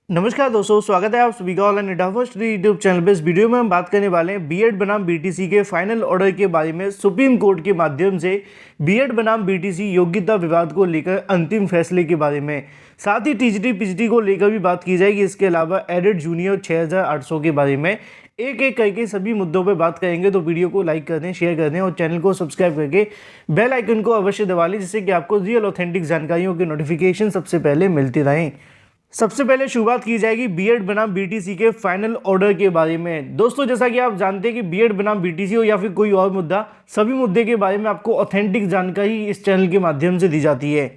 नमस्कार दोस्तों, स्वागत है आप सभी का online India first YouTube channel पे। इस वीडियो में हम बात करने वाले हैं बीएड बनाम बीटीसी के फाइनल ऑर्डर के बारे में। सुप्रीम कोर्ट के माध्यम से बीएड बनाम बीटीसी योग्यता विवाद को लेकर अंतिम फैसले के बारे में, साथ ही टीजीटी पीजीटी को लेकर भी बात की जाएगी। इसके अलावा एडेड जूनियर 6800 के बारे में एक एक करके सभी मुद्दों पर बात करेंगे। तो वीडियो को लाइक कर दें, शेयर कर दें और चैनल को सब्सक्राइब करके बेल आइकन को अवश्य दबा लें, जिससे कि आपको रियल ऑथेंटिक जानकारियों के नोटिफिकेशन सबसे पहले मिलती रहें। सबसे पहले शुरुआत की जाएगी बीएड बनाम बीटीसी के फाइनल ऑर्डर के बारे में। दोस्तों, जैसा कि आप जानते हैं कि बीएड बनाम बीटीसी हो या फिर कोई और मुद्दा, सभी मुद्दे के बारे में आपको ऑथेंटिक जानकारी इस चैनल के माध्यम से दी जाती है।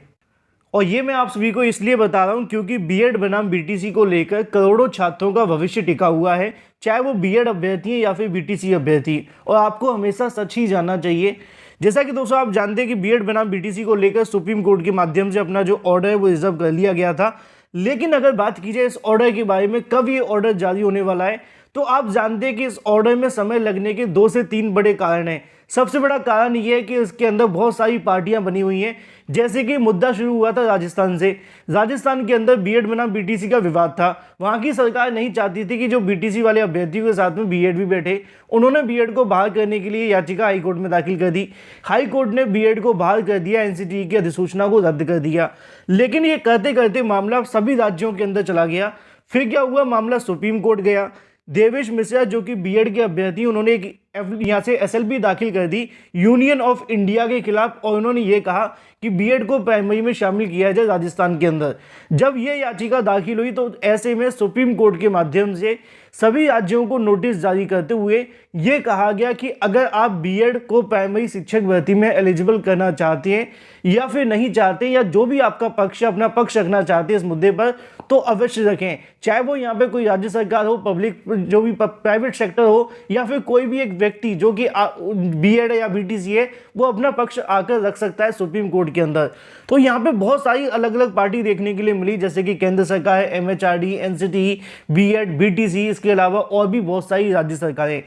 और ये मैं आप सभी को इसलिए बता रहा हूँ क्योंकि बीएड बनाम बीटीसी को लेकर करोड़ों छात्रों का भविष्य टिका हुआ है, चाहे वो बीएड अभ्यर्थी है या फिर बीटीसी अभ्यर्थी, और आपको हमेशा सच ही जानना चाहिए। जैसा कि दोस्तों आप जानते हैं कि बीएड बनाम बीटीसी को लेकर सुप्रीम कोर्ट के माध्यम से अपना जो ऑर्डर है वो रिजर्व कर लिया गया था। लेकिन अगर बात की जाए इस ऑर्डर के बारे में, कब ये ऑर्डर जारी होने वाला है, तो आप जानते हैं कि इस ऑर्डर में समय लगने के 2 से 3 बड़े कारण हैं। सबसे बड़ा कारण ये है कि इसके अंदर बहुत सारी पार्टियां बनी हुई हैं। जैसे कि मुद्दा शुरू हुआ था राजस्थान से। राजस्थान के अंदर बीएड बनाम बीटीसी का विवाद था। वहां की सरकार नहीं चाहती थी कि जो बीटीसी वाले अभ्यर्थियों के साथ में बीएड भी बैठे। उन्होंने बीएड को बहाल करने के लिए याचिका हाईकोर्ट में दाखिल कर दी। हाईकोर्ट ने बीएड को बहाल कर दिया, एनसीटीई की अधिसूचना को रद्द कर दिया। लेकिन ये करते करते मामला सभी राज्यों के अंदर चला गया। फिर क्या हुआ, मामला सुप्रीम कोर्ट गया। देवेश मिश्रा जो कि बीएड के अभ्यर्थी, उन्होंने एक यहाँ से एसएलपी दाखिल कर दी यूनियन ऑफ इंडिया के खिलाफ, और उन्होंने ये कहा कि बीएड को प्राइमरी में शामिल किया जाए राजस्थान के अंदर। जब ये याचिका दाखिल हुई तो ऐसे में सुप्रीम कोर्ट के माध्यम से सभी राज्यों को नोटिस जारी करते हुए ये कहा गया कि अगर आप बीएड को प्राइमरी शिक्षक भर्ती में एलिजिबल करना चाहते हैं या फिर नहीं चाहते, या जो भी आपका पक्ष अपना पक्ष रखना चाहते हैं इस मुद्दे पर, तो अवश्य रखें। चाहे वो यहाँ पे कोई राज्य सरकार हो, पब्लिक जो भी प्राइवेट सेक्टर हो, या फिर कोई भी एक व्यक्ति जो कि बीएड या बीटीसी है, वो अपना पक्ष आकर रख सकता है सुप्रीम कोर्ट के अंदर। तो यहाँ पे बहुत सारी अलग अलग पार्टी देखने के लिए मिली, जैसे कि केंद्र सरकार, एमएचआरडी, एनसीटीई, बीएड, बीटीसी, इसके अलावा और भी बहुत सारी राज्य सरकारें।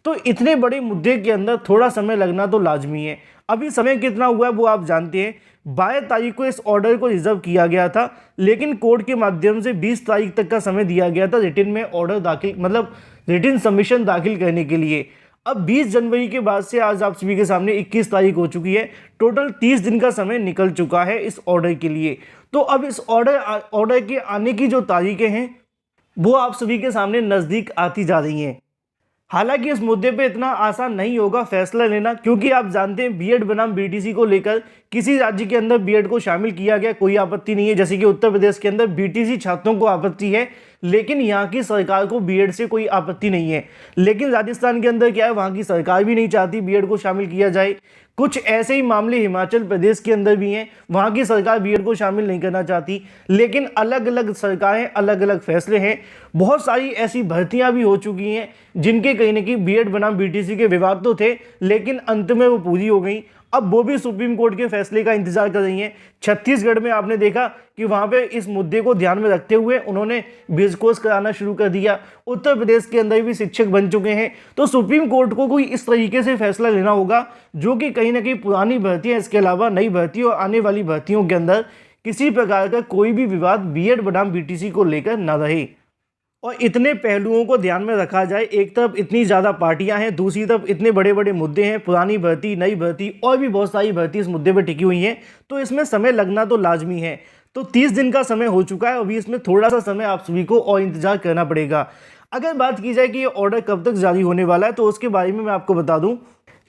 तो इतने बड़े मुद्दे के अंदर थोड़ा समय लगना तो लाजमी है। अभी समय कितना हुआ है वो आप जानते हैं। 22 तारीख को इस ऑर्डर को रिजर्व किया गया था, लेकिन कोर्ट के माध्यम से 20 तारीख तक का समय दिया गया था रिटन में ऑर्डर दाखिल, मतलब रिटन सबमिशन दाखिल करने के लिए। अब 20 जनवरी के बाद से आज आप सभी के सामने 21 तारीख हो चुकी है। टोटल 30 दिन का समय निकल चुका है इस ऑर्डर के लिए। तो अब इस ऑर्डर के आने की जो तारीखें हैं वो आप सभी के सामने नज़दीक आती जा रही हैं। हालांकि इस मुद्दे पे इतना आसान नहीं होगा फैसला लेना, क्योंकि आप जानते हैं बीएड बनाम बीटीसी को लेकर किसी राज्य के अंदर बीएड को शामिल किया गया, कोई आपत्ति नहीं है। जैसे कि उत्तर प्रदेश के अंदर बीटीसी छात्रों को आपत्ति है, लेकिन यहाँ की सरकार को बीएड से कोई आपत्ति नहीं है। लेकिन राजस्थान के अंदर क्या है, वहाँ की सरकार भी नहीं चाहती बीएड को शामिल किया जाए। कुछ ऐसे ही मामले हिमाचल प्रदेश के अंदर भी हैं, वहाँ की सरकार बीएड को शामिल नहीं करना चाहती। लेकिन अलग अलग सरकारें, अलग अलग फैसले हैं। बहुत सारी ऐसी भर्तियां भी हो चुकी हैं जिनके कहीं ना कहीं बीएड बनाम बीटीसी के विवाद तो थे, लेकिन अंत में वो पूरी हो गई। अब वो भी सुप्रीम कोर्ट के फैसले का इंतजार कर रही हैं। छत्तीसगढ़ में आपने देखा कि वहां पे इस मुद्दे को ध्यान में रखते हुए उन्होंने बीज कोर्स कराना शुरू कर दिया। उत्तर प्रदेश के अंदर भी शिक्षक बन चुके हैं। तो सुप्रीम कोर्ट को कोई इस तरीके से फैसला लेना होगा जो कि कहीं ना कहीं पुरानी भर्तियां, इसके अलावा नई भर्तियों और आने वाली भर्तियों के अंदर किसी प्रकार का कोई भी विवाद बीएड बनाम बीटीसी को लेकर न रहे। और इतने पहलुओं को ध्यान में रखा जाए, एक तरफ इतनी ज़्यादा पार्टियां हैं, दूसरी तरफ इतने बड़े बड़े मुद्दे हैं, पुरानी भर्ती, नई भर्ती और भी बहुत सारी भर्ती इस मुद्दे पर टिकी हुई हैं। तो इसमें समय लगना तो लाजमी है। तो 30 दिन का समय हो चुका है, अभी इसमें थोड़ा सा समय आप सभी को और इंतजार करना पड़ेगा। अगर बात की जाए कि ये ऑर्डर कब तक जारी होने वाला है, तो उसके बारे में मैं आपको बता दूं।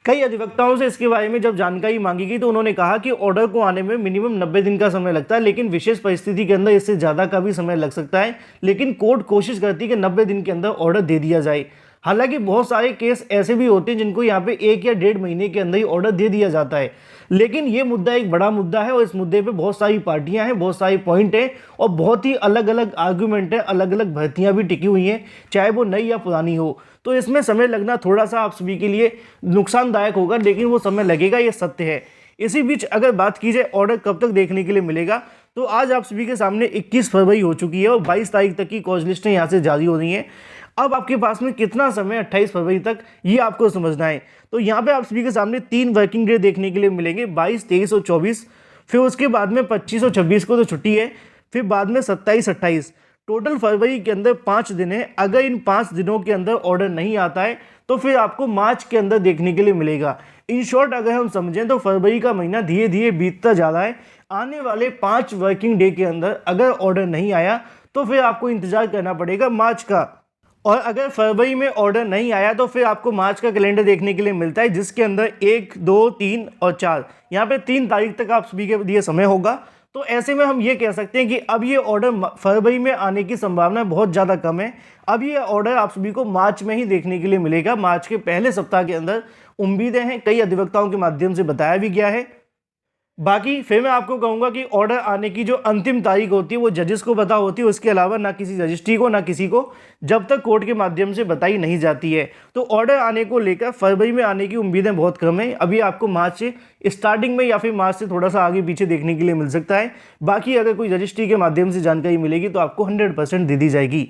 कई अधिवक्ताओं से इसके बारे में जब जानकारी मांगी गई तो उन्होंने कहा कि ऑर्डर को आने में मिनिमम 90 दिन का समय लगता है, लेकिन विशेष परिस्थिति के अंदर इससे ज़्यादा का भी समय लग सकता है। लेकिन कोर्ट कोशिश करती है कि 90 दिन के अंदर ऑर्डर दे दिया जाए। हालांकि बहुत सारे केस ऐसे भी होते हैं जिनको यहाँ पे 1 या 1.5 महीने के अंदर ही ऑर्डर दे दिया जाता है। लेकिन ये मुद्दा एक बड़ा मुद्दा है और इस मुद्दे पे बहुत सारी पार्टियां हैं, बहुत सारे पॉइंट हैं और बहुत ही अलग अलग आर्गूमेंट है, अलग अलग भर्तियां भी टिकी हुई हैं, चाहे वो नई या पुरानी हो। तो इसमें समय लगना थोड़ा सा आप सभी के लिए नुकसानदायक होगा, लेकिन वो समय लगेगा, ये सत्य है। इसी बीच अगर बात की जाए ऑर्डर कब तक देखने के लिए मिलेगा, तो आज आप सभी के सामने 21 फरवरी हो चुकी है और 22 तारीख तक की कॉज लिस्टें यहाँ से जारी हो रही हैं। अब आपके पास में कितना समय 28 फरवरी तक, ये आपको समझना है। तो यहाँ पे आप सभी के सामने 3 वर्किंग डे देखने के लिए मिलेंगे, 22, 23 और 24। फिर उसके बाद में 25 और 26 को तो छुट्टी है, फिर बाद में 27, 28। टोटल फरवरी के अंदर 5 दिन है। अगर इन 5 दिनों के अंदर ऑर्डर नहीं आता है तो फिर आपको मार्च के अंदर देखने के लिए मिलेगा। इन शॉर्ट अगर हम समझें तो फरवरी का महीना धीरे धीरे बीतता जा रहा है। आने वाले 5 वर्किंग डे के अंदर अगर ऑर्डर नहीं आया तो फिर आपको इंतजार करना पड़ेगा मार्च का। और अगर फरवरी में ऑर्डर नहीं आया तो फिर आपको मार्च का कैलेंडर देखने के लिए मिलता है, जिसके अंदर 1, 2, 3 और 4 यहाँ पे 3 तारीख तक आप सभी के लिए समय होगा। तो ऐसे में हम ये कह सकते हैं कि अब ये ऑर्डर फरवरी में आने की संभावना बहुत ज़्यादा कम है। अब ये ऑर्डर आप सभी को मार्च में ही देखने के लिए मिलेगा, मार्च के पहले सप्ताह के अंदर उम्मीदें हैं, कई अधिवक्ताओं के माध्यम से बताया भी गया है। बाकी फिर मैं आपको कहूंगा कि ऑर्डर आने की जो अंतिम तारीख होती है वो जजेस को पता होती है, उसके अलावा ना किसी रजिस्ट्री को ना किसी को जब तक कोर्ट के माध्यम से बताई नहीं जाती है। तो ऑर्डर आने को लेकर फरवरी में आने की उम्मीदें बहुत कम है। अभी आपको मार्च से स्टार्टिंग में या फिर मार्च से थोड़ा सा आगे पीछे देखने के लिए मिल सकता है। बाकी अगर कोई रजिस्ट्री के माध्यम से जानकारी मिलेगी तो आपको 100% दे दी जाएगी।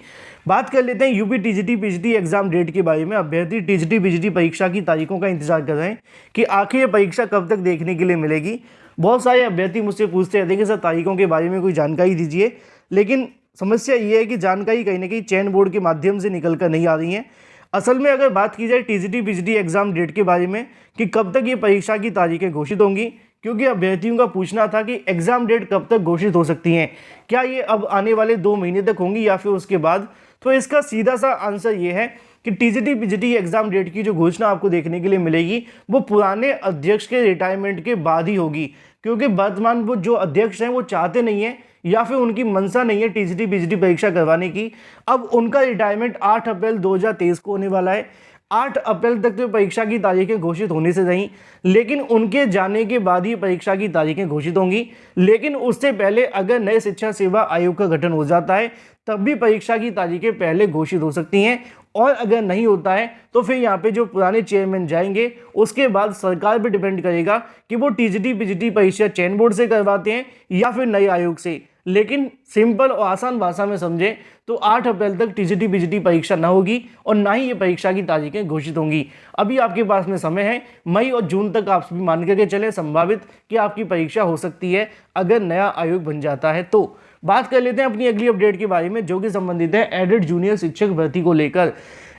बात कर लेते हैं UP TGT PGT exam date के बारे में। अभ्यर्थी टीजीटी पीजीटी परीक्षा की तारीखों का इंतजार कर रहे हैं कि आखिर ये परीक्षा कब तक देखने के लिए मिलेगी। बहुत सारे अभ्यर्थी मुझसे पूछते रहते हैं कि सर तारीखों के बारे में कोई जानकारी दीजिए, लेकिन समस्या ये है कि जानकारी कहीं ना कहीं चयन बोर्ड के माध्यम से निकल कर नहीं आ रही है। असल में अगर बात की जाए टीजीटी पीजीटी एग्जाम डेट के बारे में कि कब तक ये परीक्षा की तारीखें घोषित होंगी, क्योंकि अभ्यर्थियों का पूछना था कि एग्जाम डेट कब तक घोषित हो सकती हैं, क्या ये अब आने वाले 2 महीने तक होंगी या फिर उसके बाद। तो इसका सीधा सा आंसर ये है कि टीजीटी पीजीटी एग्जाम डेट की जो घोषणा आपको देखने के लिए मिलेगी वो पुराने अध्यक्ष के रिटायरमेंट के बाद ही होगी, क्योंकि वर्तमान वो जो अध्यक्ष हैं वो चाहते नहीं है या फिर उनकी मंशा नहीं है टीजीटी पीजीटी परीक्षा करवाने की। अब उनका रिटायरमेंट 8 अप्रैल 2023 को होने वाला है। 8 अप्रैल तक तो परीक्षा की तारीखें घोषित होने से नहीं, लेकिन उनके जाने के बाद ही परीक्षा की तारीखें घोषित होंगी। लेकिन उससे पहले अगर नए शिक्षा सेवा आयोग का गठन हो जाता है तब भी परीक्षा की तारीखें पहले घोषित हो सकती हैं। और अगर नहीं होता है तो फिर यहाँ पे जो पुराने चेयरमैन जाएंगे उसके बाद सरकार पे डिपेंड करेगा कि वो टीजीटी पीजीटी परीक्षा चयन बोर्ड से करवाते हैं या फिर नए आयोग से। लेकिन सिंपल और आसान भाषा में समझे तो 8 अप्रैल तक टीजीटी पीजीटी परीक्षा ना होगी और ना ही ये परीक्षा की तारीखें घोषित होंगी। अभी आपके पास में समय है, मई और जून तक आप सभी मान करके चले संभावित कि आपकी परीक्षा हो सकती है अगर नया आयोग बन जाता है। तो बात कर लेते हैं अपनी अगली अपडेट के बारे में, जो कि संबंधित है एडेड जूनियर शिक्षक भर्ती को लेकर।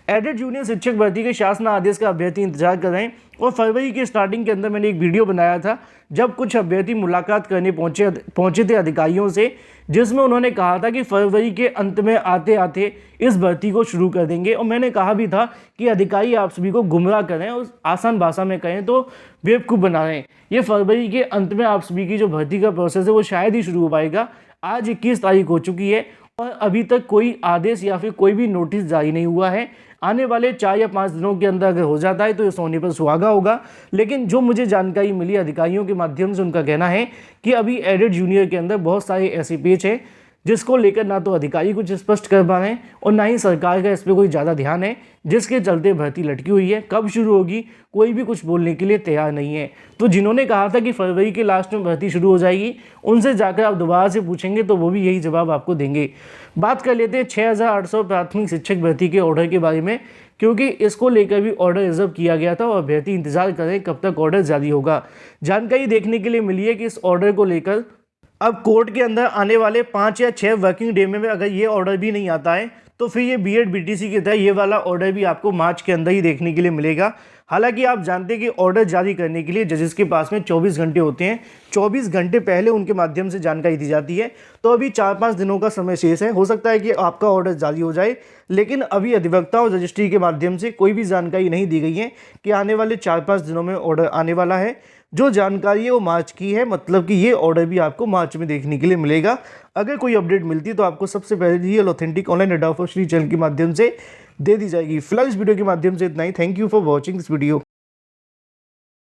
एडेड जूनियर शिक्षक भर्ती के शासन आदेश का अभ्यर्थी इंतजार कर रहे हैं और फरवरी के स्टार्टिंग के अंदर मैंने एक वीडियो बनाया था जब कुछ अभ्यर्थी मुलाकात करने पहुंचे थे अधिकारियों से, जिसमें उन्होंने कहा था कि फरवरी के अंत में आते आते इस भर्ती को शुरू कर देंगे। और मैंने कहा भी था कि अधिकारी आप सभी को गुमराह करें और आसान भाषा में कहें तो बेवकूफ़ बना रहे हैं। ये फरवरी के अंत में आप सभी की जो भर्ती का प्रोसेस है वो शायद ही शुरू हो पाएगा। आज 21 तारीख हो चुकी है और अभी तक कोई आदेश या फिर कोई भी नोटिस जारी नहीं हुआ है। आने वाले 4 या 5 दिनों के अंदर अगर हो जाता है तो ये सोने पर सुहागा होगा। लेकिन जो मुझे जानकारी मिली अधिकारियों के माध्यम से, उनका कहना है कि अभी एडेड जूनियर के अंदर बहुत सारे ऐसे पेज हैं जिसको लेकर ना तो अधिकारी कुछ स्पष्ट कर पा रहे हैं और ना ही सरकार का इस पर कोई ज़्यादा ध्यान है, जिसके चलते भर्ती लटकी हुई है। कब शुरू होगी कोई भी कुछ बोलने के लिए तैयार नहीं है। तो जिन्होंने कहा था कि फरवरी के लास्ट में भर्ती शुरू हो जाएगी, उनसे जाकर आप दोबारा से पूछेंगे तो वो भी यही जवाब आपको देंगे। बात कर लेते हैं 6800 प्राथमिक शिक्षक भर्ती के ऑर्डर के बारे में, क्योंकि इसको लेकर भी ऑर्डर रिजर्व किया गया था और अभ्यर्थी इंतजार करें कब तक ऑर्डर जारी होगा। जानकारी देखने के लिए मिली है कि इस ऑर्डर को लेकर अब कोर्ट के अंदर आने वाले 5 या 6 वर्किंग डे में अगर ये ऑर्डर भी नहीं आता है तो फिर ये बीएड बीटीसी के तहत ये वाला ऑर्डर भी आपको मार्च के अंदर ही देखने के लिए मिलेगा। हालांकि आप जानते हैं कि ऑर्डर जारी करने के लिए जजेस के पास में 24 घंटे होते हैं। 24 घंटे पहले उनके माध्यम से जानकारी दी जाती है। तो अभी 4-5 दिनों का समय शेष है। हो सकता है कि आपका ऑर्डर जारी हो जाए, लेकिन अभी अधिवक्ता और रजिस्ट्री के माध्यम से कोई भी जानकारी नहीं दी गई है कि आने वाले 4-5 दिनों में ऑर्डर आने वाला है। जो जानकारी है वो मार्च की है, मतलब कि ये ऑर्डर भी आपको मार्च में देखने के लिए मिलेगा। अगर कोई अपडेट मिलती है तो आपको सबसे पहले रियल ऑथेंटिक ऑनलाइन अड्डा फॉर श्री चैनल के माध्यम से दे दी जाएगी। फिलहाल इस वीडियो के माध्यम से इतना ही। Thank you for watching this video.